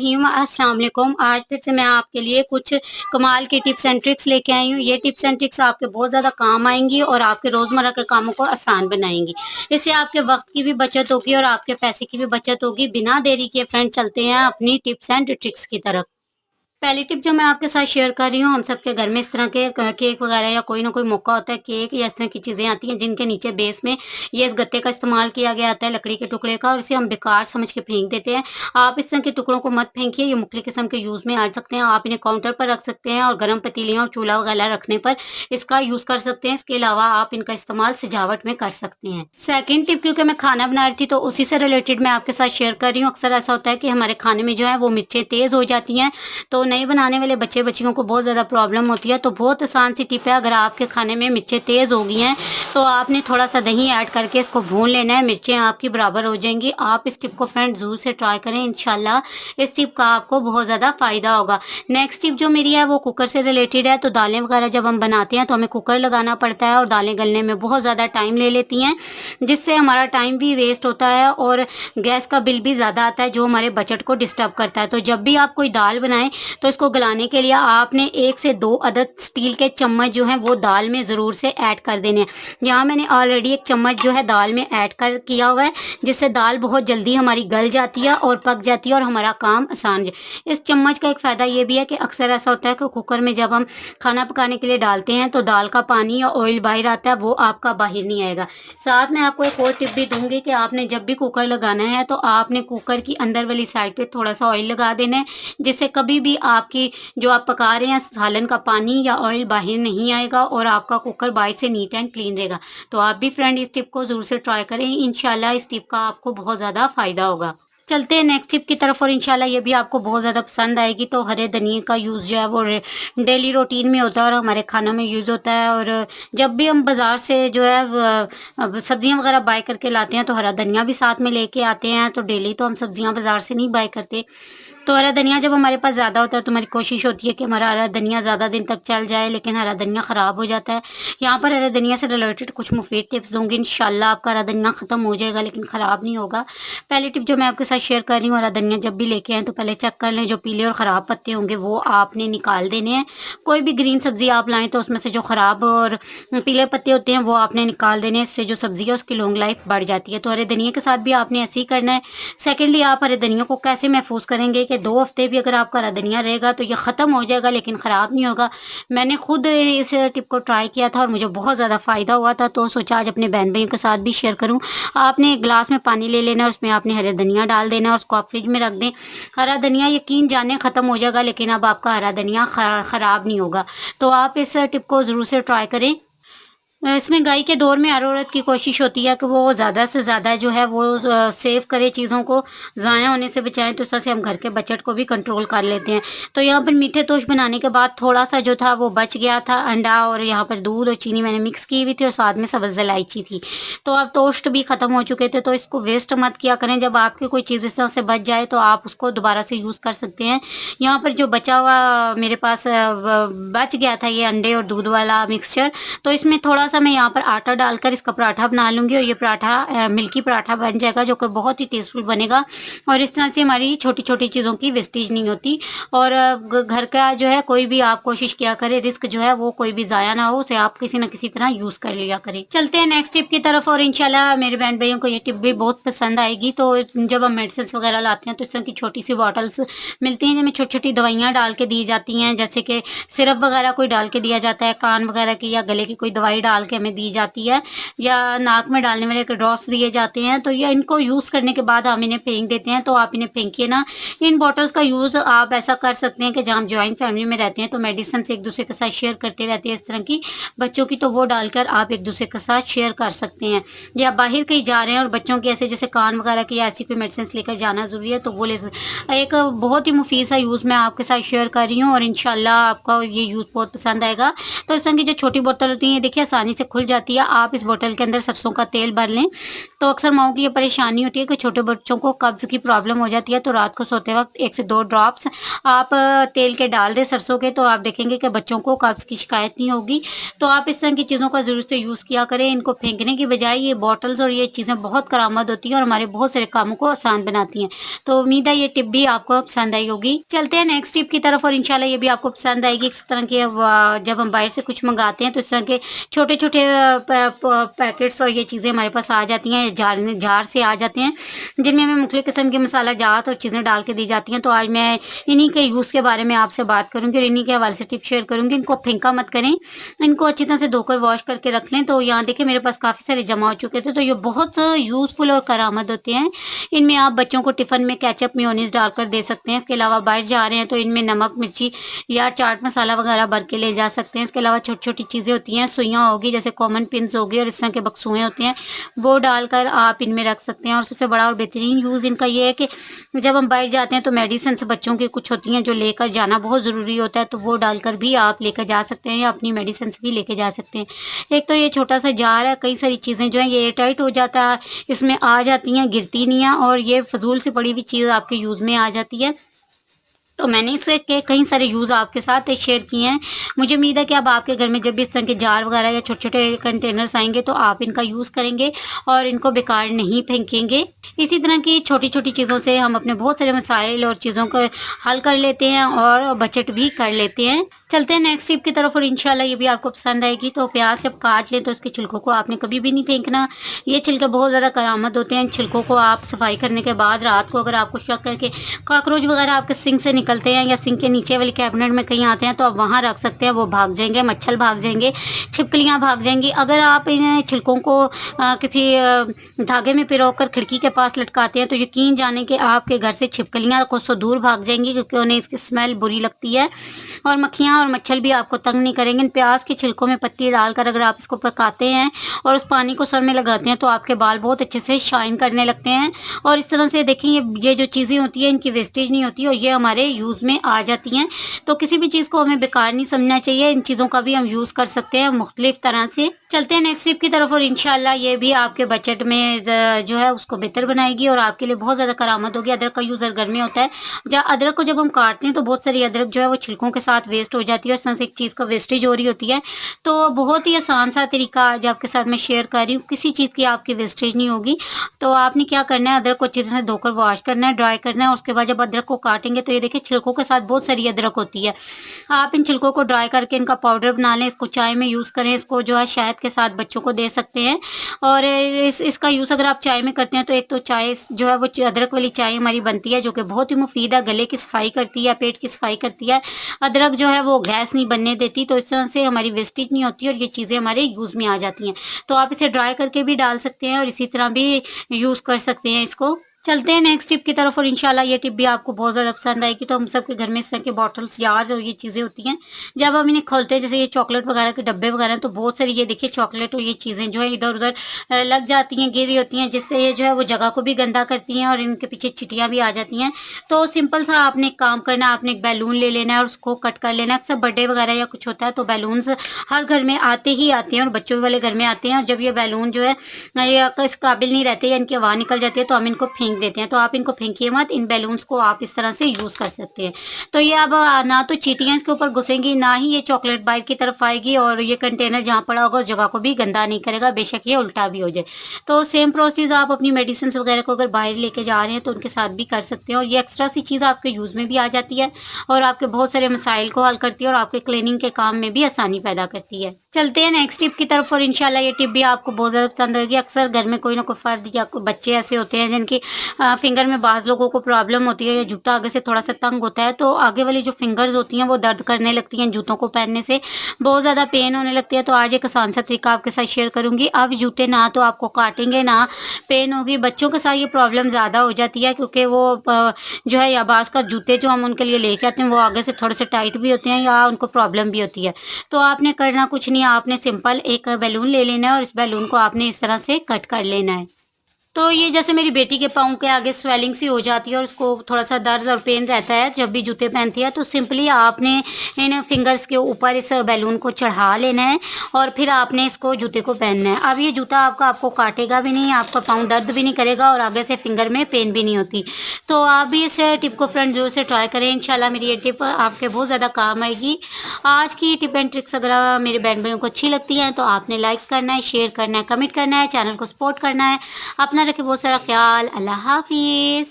बिस्मिल्लाहिर्रहमानिर्रहीम। अस्सलाम वालेकुम। आज फिर से मैं आपके लिए कुछ कमाल की टिप्स एंड ट्रिक्स लेके आई हूँ। ये टिप्स एंड ट्रिक्स आपके बहुत ज़्यादा काम आएंगी और आपके रोज़मर्रा के कामों को आसान बनाएंगी। इससे आपके वक्त की भी बचत होगी और आपके पैसे की भी बचत होगी। बिना देरी किए फ्रेंड चलते हैं अपनी टिप्स एंड ट्रिक्स की तरफ। पहली टिप जो मैं आपके साथ शेयर कर रही हूँ, हम सबके घर में इस तरह के केक वगैरह या कोई ना कोई मौका होता है, केक या इस तरह की चीज़ें आती हैं जिनके नीचे बेस में ये इस गत्ते का इस्तेमाल किया गया आता है, लकड़ी के टुकड़े का, और इसे हम बेकार समझ के फेंक देते हैं। आप इस तरह के टुकड़ों को मत फेंकिए, ये मुख्तलिफ किस्म के यूज़ में आ सकते हैं। आप इन्हें काउंटर पर रख सकते हैं और गर्म पतीलियाँ और चूल्हा वगैरह रखने पर इसका यूज़ कर सकते हैं। इसके अलावा आप इनका इस्तेमाल सजावट में कर सकते हैं। सेकेंड टिप, क्योंकि मैं खाना बना रही थी तो उसी से रिलेटेड मैं आपके साथ शेयर कर रही हूँ। अक्सर ऐसा होता है कि हमारे खाने में जो है वो मिर्चें तेज़ हो जाती हैं, तो नए बनाने वाले बच्चे बच्चियों को बहुत ज़्यादा प्रॉब्लम होती है। तो बहुत आसान सी टिप है, अगर आपके खाने में मिर्चें तेज़ हो गई हैं तो आपने थोड़ा सा दही ऐड करके इसको भून लेना है, मिर्चें आपकी बराबर हो जाएंगी। आप इस टिप को फ्रेंड ज़रूर से ट्राई करें, इंशाल्लाह इस टिप का आपको बहुत ज़्यादा फ़ायदा होगा। नेक्स्ट टिप जो मेरी है वो कुकर से रिलेटेड है। तो दालें वगैरह जब हम बनाते हैं तो हमें कुकर लगाना पड़ता है और दालें गलने में बहुत ज़्यादा टाइम ले लेती हैं, जिससे हमारा टाइम भी वेस्ट होता है और गैस का बिल भी ज़्यादा आता है, जो हमारे बजट को डिस्टर्ब करता है। तो जब भी आप कोई दाल बनाएं तो इसको गलाने के लिए आपने 1 से 2 अदद स्टील के चम्मच जो हैं वो दाल में ज़रूर से ऐड कर देने हैं। यहाँ मैंने ऑलरेडी 1 चम्मच जो है दाल में ऐड कर किया हुआ है, जिससे दाल बहुत जल्दी हमारी गल जाती है और पक जाती है और हमारा काम आसान है। इस चम्मच का एक फ़ायदा ये भी है कि अक्सर ऐसा होता है कि कुकर में जब हम खाना पकाने के लिए डालते हैं तो दाल का पानी या ऑयल बाहर आता है, वो आपका बाहर नहीं आएगा। साथ में आपको एक और टिप भी दूंगी कि आपने जब भी कुकर लगाना है तो आपने कुकर की अंदर वाली साइड पे थोड़ा सा ऑयल लगा देना है, जिससे कभी भी आपकी जो आप पका रहे हैं सालन का पानी या ऑयल बाहर नहीं आएगा और आपका कुकर बाहर से नीट एंड क्लीन रहेगा। तो आप भी फ्रेंड इस टिप को ज़रूर से ट्राई करें, इंशाल्लाह इस टिप का आपको बहुत ज़्यादा फ़ायदा होगा। चलते हैं नेक्स्ट टिप की तरफ और इंशाल्लाह ये भी आपको बहुत ज़्यादा पसंद आएगी। तो हरे धनिए का यूज़ जो है वो डेली रूटीन में होता है और हमारे खानों में यूज़ होता है। और जब भी हम बाज़ार से जो है सब्ज़ियाँ वगैरह बाय करके लाते हैं तो हरा धनिया भी साथ में लेके आते हैं। तो डेली तो हम सब्ज़ियाँ बाज़ार से नहीं बाय करते, तो हरा धनिया जब हमारे पास ज़्यादा होता है तो हमारी कोशिश होती है कि हमारा हरा धनिया ज़्यादा दिन तक चल जाए, लेकिन हरा धनिया ख़राब हो जाता है। यहाँ पर हरे धनिया से रिलेटेड कुछ मुफीद टिप्स दूंगी, इंशाल्लाह आपका हरा धनिया ख़त्म हो जाएगा लेकिन ख़राब नहीं होगा। पहली टिप जो मैं आपके साथ शेयर कर रही हूँ, हरा धनिया जब भी लेके आएँ तो पहले चेक कर लें जो पीले और ख़राब पत्ते होंगे वो आपने निकाल देने हैं। कोई भी ग्रीन सब्ज़ी आप लाएँ तो उसमें से जो ख़राब और पीले पत्ते होते हैं वो आपने निकाल देने हैं, इससे जो सब्ज़ी है उसकी लॉन्ग लाइफ बढ़ जाती है। तो हरे धनिया के साथ भी आपने ऐसे ही करना है। सेकेंडली, आप हरे धनिया को कैसे महफूज करेंगे कि 2 हफ्ते भी अगर आपका हरा धनिया रहेगा तो ये ख़त्म हो जाएगा लेकिन ख़राब नहीं होगा। मैंने खुद इस टिप को ट्राई किया था और मुझे बहुत ज़्यादा फ़ायदा हुआ था, तो सोचा आज अपने बहन भाइयों के साथ भी शेयर करूं। आपने एक गिलास में पानी ले लेना है, उसमें आपने हरा धनिया डाल देना है और उसको आप फ्रिज में रख दें। हरा धनिया यकीन जाने ख़त्म हो जाएगा लेकिन अब आपका हरा धनिया ख़राब नहीं होगा। तो आप इस टिप को ज़रूर से ट्राई करें। इसमें गाय के दौर में हर औरत की कोशिश होती है कि वो ज़्यादा से ज़्यादा जो है वो सेव करे, चीज़ों को ज़ाया होने से बचाएं। तो इस तरह से हम घर के बजट को भी कंट्रोल कर लेते हैं। तो यहाँ पर मीठे तोश बनाने के बाद थोड़ा सा जो था वो बच गया था, अंडा और यहाँ पर दूध और चीनी मैंने मिक्स की हुई थी और साथ में सब्ज़ इलायची थी। तो अब टोस्ट भी ख़त्म हो चुके थे, तो इसको वेस्ट मत किया करें। जब आपकी कोई चीज़ इस तरह से बच जाए तो आप उसको दोबारा से यूज़ कर सकते हैं। यहाँ पर जो बचा हुआ मेरे पास बच गया था ये अंडे और दूध वाला मिक्सचर, तो इसमें थोड़ा सा मैं यहाँ पर आटा डालकर इसका पराठा बना लूँगी और ये पराठा मिल्की पराठा बन जाएगा जो कि बहुत ही टेस्टफुल बनेगा। और इस तरह से हमारी छोटी छोटी चीज़ों की वेस्टेज नहीं होती और घर का जो है कोई भी आप कोशिश किया करें, रिस्क जो है वो कोई भी ज़ाया ना हो, उसे आप किसी न किसी तरह यूज़ कर लिया करें। चलते हैं नेक्स्ट टिप की तरफ और इंशाल्लाह मेरे बहन भाइयों को ये टिप भी बहुत पसंद आएगी। तो जब हम मेडिसिन वगैरह लाते हैं तो इस तरह की छोटी सी बॉटल्स मिलती हैं जिनमें छोटी छोटी दवाइयाँ डाल के दी जाती हैं, जैसे कि सिरप वगैरह कोई डाल के दिया जाता है, कान वगैरह की या गले की कोई दवाई डाल के हमें दी जाती है, या नाक में डालने वाले ड्रॉप्स दिए जाते हैं। तो ये इनको यूज़ करने के बाद हम इन्हें फेंक देते हैं, तो आप इन्हें फेंकिए ना। इन बॉटल्स का यूज़ आप ऐसा कर सकते हैं कि जहाँ हम जॉइंट फैमिली में रहते हैं तो मेडिसिन से एक दूसरे के साथ शेयर करते रहते हैं इस तरह की बच्चों की, तो वो डालकर आप एक दूसरे के साथ शेयर कर सकते हैं। या बाहर कहीं जा रहे हैं और बच्चों की ऐसे जैसे कान वगैरह की या ऐसी कोई मेडिसिन लेकर जाना ज़रूरी है तो वो ले एक बहुत ही मुफीद सा यूज़ मैं आपके साथ शेयर कर रही हूँ और इंशाल्लाह आपका ये यूज़ बहुत पसंद आएगा। तो इस तरह की जो छोटी बोतल होती है देखिए आसानी आसानी से खुल जाती है। आप इस बोतल के अंदर सरसों का तेल भर लें। तो अक्सर माओं की ये परेशानी होती है कि छोटे बच्चों को कब्ज़ की प्रॉब्लम हो जाती है, तो रात को सोते वक़्त 1 से 2 ड्रॉप्स आप तेल के डाल दें सरसों के, तो आप देखेंगे कि बच्चों को कब्ज़ की शिकायत नहीं होगी। तो आप इस तरह की चीज़ों का ज़रूर से यूज़ किया करें। इनको फेंकने की बजाय ये बॉटल्स और ये चीज़ें बहुत करामद होती हैं और हमारे बहुत सारे कामों को आसान बनाती हैं। तो उम्मीद है ये टिप भी आपको पसंद आई होगी। चलते हैं नेक्स्ट टिप की तरफ और इंशाल्लाह ये भी आपको पसंद आएगी। इस तरह के जब हम बाहर से कुछ मंगाते हैं तो इस तरह के छोटे-छोटे पैकेट्स और ये चीज़ें हमारे पास आ जाती हैं, जार से आ जाते हैं, जिनमें हमें मुख्तलिफ़ किस्म के मसाला जात और चीज़ें डाल के दी जाती हैं। तो आज मैं इन्हीं के यूज़ के बारे में आपसे बात करूँगी और इन्हीं के हवाले से टिप शेयर करूँगी। इनको फेंका मत करें, इनको अच्छी तरह से धोकर वॉश करके रख लें। तो यहाँ देखिए मेरे पास काफ़ी सारे जमा हो चुके थे, तो ये बहुत यूज़फुल और करामद होते हैं। इनमें आप बच्चों को टिफ़िन में केचप, मेयोनीज़ डालकर दे सकते हैं। इसके अलावा बाहर जा रहे हैं तो इनमें नमक, मिर्ची या चाट मसाला वगैरह भर के ले जा सकते हैं। इसके अलावा छोटी-छोटी चीज़ें होती हैं, सुइयाँ होगी जैसे कॉमन पिन्स हो गई और इस तरह के बक्सूएँ होते हैं, वो डालकर आप इनमें रख सकते हैं। और सबसे बड़ा और बेहतरीन यूज़ इनका ये है कि जब हम बाहर जाते हैं तो मेडिसिन्स बच्चों की कुछ होती हैं जो लेकर जाना बहुत ज़रूरी होता है, तो वो डालकर भी आप लेकर जा सकते हैं या अपनी मेडिसिन्स भी लेके जा सकते हैं। एक तो ये छोटा सा जार है, कई सारी चीज़ें जो हैं ये एयरटाइट हो जाता है, इसमें आ जाती हैं, गिरती नहीं हैं और ये फ़िज़ूल से पड़ी हुई चीज़ आपके यूज़ में आ जाती है। तो मैंने इसके कई सारे यूज़ आपके साथ शेयर किए हैं। मुझे उम्मीद है कि अब आपके घर में जब भी इस तरह के जार वगैरह या छोटे-छोटे कंटेनर्स आएँगे तो आप इनका यूज़ करेंगे और इनको बेकार नहीं फेंकेंगे। इसी तरह की छोटी-छोटी चीज़ों से हम अपने बहुत सारे मसाइल और चीज़ों को हल कर लेते हैं और बचत भी कर लेते हैं। चलते हैं नेक्स्ट टिप की तरफ और इंशाल्लाह ये भी आपको पसंद आएगी। तो प्याज़ जब काट लें तो उसके छिलकों को आपने कभी भी नहीं फेंकना। ये छिलके बहुत ज़्यादा करामत होते हैं। इन छिलकों को आप सफाई करने के बाद रात को अगर आपको शक है कि कॉकरोच वगैरह आपके सिंक से निकलते हैं या सिंक के नीचे वाली कैबिनेट में कहीं आते हैं तो आप वहाँ रख सकते हैं, वो भाग जाएँगे, मच्छर भाग जाएँगे, छिपकलियाँ भाग जाएँगी। अगर आप इन छिलकों को किसी धागे में पिरोकर खिड़की के पास लटकाते हैं तो यकीन जाने कि आपके घर से छिपकलियाँ को सो दूर भाग जाएँगी, क्योंकि उन्हें इसकी स्मेल बुरी लगती है और मक्खियाँ और मच्छर भी आपको तंग नहीं करेंगे। इन प्याज के छिलकों में पत्ती डालकर अगर आप इसको पकाते हैं और उस पानी को सर में लगाते हैं तो आपके बाल बहुत अच्छे से शाइन करने लगते हैं। और इस तरह से देखिए ये जो चीज़ें होती हैं इनकी वेस्टेज नहीं होती और ये हमारे यूज़ में आ जाती हैं। तो किसी भी चीज़ को हमें बेकार नहीं समझना चाहिए, इन चीज़ों का भी हम यूज़ कर सकते हैं मुख्तलिफ तरह से। चलते हैं नेक्स्ट टिप की तरफ और इंशाल्लाह ये भी आपके बजट में जो है उसको बेहतर बनाएगी और आपके लिए बहुत ज़्यादा करामत होगी। अदरक का यूज़ घर में होता है। अदरक को जब हम काटते हैं तो बहुत सारी अदरक जो है वो छिलकों के साथ वेस्ट हो जाती है और इस तरह से एक चीज़ का वेस्टेज हो रही होती है। तो बहुत ही आसान सा तरीका आज आपके साथ मैं शेयर कर रही हूँ, किसी चीज़ की आपकी वेस्टेज नहीं होगी। तो आपने क्या करना है, अदरक को अच्छी तरह से धोकर वॉश करना है, ड्राई करना है और उसके बाद जब अदरक को काटेंगे तो ये देखिए छिलकों के साथ बहुत सारी अदरक होती है। आप इन छिलकों को ड्राई करके इनका पाउडर बना लें, इसको चाय में यूज़ करें, इसको जो है शहद के साथ बच्चों को दे सकते हैं। और इसका यूज़ अगर आप चाय में करते हैं तो एक तो चाय जो है वो अदरक वाली चाय हमारी बनती है जो कि बहुत ही मुफीद है, गले की सफाई करती है, पेट की सफाई करती है। अदरक जो है वो गैस नहीं बनने देती, तो इस तरह से हमारी वेस्टेज नहीं होती और ये चीज़ें हमारे यूज़ में आ जाती हैं। तो आप इसे ड्राई करके भी डाल सकते हैं और इसी तरह भी यूज़ कर सकते हैं इसको। चलते हैं नेक्स्ट टिप की तरफ और इंशाल्लाह ये टिप भी आपको बहुत ज़्यादा पसंद आएगी। तो हम सबके घर में इस तरह के बॉटल्स, जार्स और ये चीज़ें होती हैं। जब हम इन्हें खोलते हैं, जैसे ये चॉकलेट वगैरह के डब्बे वगैरह, तो बहुत सारी ये देखिए चॉकलेट और ये चीज़ें जो है इधर-उधर लग जाती हैं, गिर रही होती हैं, जिससे ये जो है वो जगह को भी गंदा करती हैं और इनके पीछे चींटियाँ भी आ जाती हैं। तो सिंपल सा आपने एक काम करना है, आपने एक बैलून ले लेना है और उसको कट कर लेना है। अक्सर बर्थडे वगैरह या कुछ होता है तो बैलून्स हर घर में आते ही आते हैं और बच्चों वाले घर में आते हैं। और जब ये बैलून जो है ये इस काबिल नहीं रहते या इनकी हवा निकल जाती है तो हम इनको फेंक देते हैं। तो आप इनको फेंकिए मत, इन बैलून्स को आप इस तरह से यूज़ कर सकते हैं। तो ये अब ना तो चींटियाँ इसके ऊपर घुसेंगी, ना ही ये चॉकलेट बाइट की तरफ आएगी और ये कंटेनर जहाँ पड़ा होगा उस जगह को भी गंदा नहीं करेगा, बेशक ये उल्टा भी हो जाए। तो सेम प्रोसेस आप अपनी मेडिसिन वगैरह को अगर बाहर लेके जा रहे हैं तो उनके साथ भी कर सकते हैं और ये एक्स्ट्रा सी चीज़ आपके यूज़ में भी आ जाती है और आपके बहुत सारे मसाइल को हल करती है और आपके क्लीनिंग के काम में भी आसानी पैदा करती है। चलते हैं नेक्स्ट टिप की तरफ और इंशाल्लाह ये टिप भी आपको बहुत ज़्यादा पसंद होगी। अक्सर घर में कोई ना कोई फ़र्द या कोई बच्चे ऐसे होते हैं जिनकी फिंगर में बाज़ लोगों को प्रॉब्लम होती है या जूता आगे से थोड़ा सा तंग होता है, तो आगे वाली जो फिंगर्स होती हैं वो दर्द करने लगती हैं, जूतों को पहनने से बहुत ज़्यादा पेन होने लगती है। तो आज एक आसान सा तरीका आपके साथ शेयर करूँगी। अब जूते ना तो आपको काटेंगे ना पेन होगी। बच्चों के साथ ये प्रॉब्लम ज़्यादा हो जाती है क्योंकि वो जो है या बाज़ का जूते जो हम उनके लिए लेके आते हैं वो आगे से थोड़े से टाइट भी होते हैं या उनको प्रॉब्लम भी होती है। तो आपने करना कुछ नहीं, आपने सिंपल एक बैलून ले लेना है और इस बैलून को आपने इस तरह से कट कर लेना है। तो ये जैसे मेरी बेटी के पाँव के आगे स्वेलिंग सी हो जाती है और उसको थोड़ा सा दर्द और पेन रहता है जब भी जूते पहनती है, तो सिंपली आपने इन फिंगर्स के ऊपर इस बैलून को चढ़ा लेना है और फिर आपने इसको जूते को पहनना है। अब ये जूता आपको काटेगा भी नहीं, आपका पाँव दर्द भी नहीं करेगा और आगे से फिंगर में पेन भी नहीं होती। तो आप भी इस टिप को फ्रेंड ज़रूर से ट्राई करें। इंशाल्लाह मेरी ये टिप आपके बहुत ज़्यादा काम आएगी। आज की टिप एंड ट्रिक्स अगर मेरे बहन भाइयों को अच्छी लगती हैं तो आपने लाइक करना है, शेयर करना है, कमेंट करना है, चैनल को सपोर्ट करना है। अपना रखें बहुत सारा ख्याल। अल्लाह हाफिज़।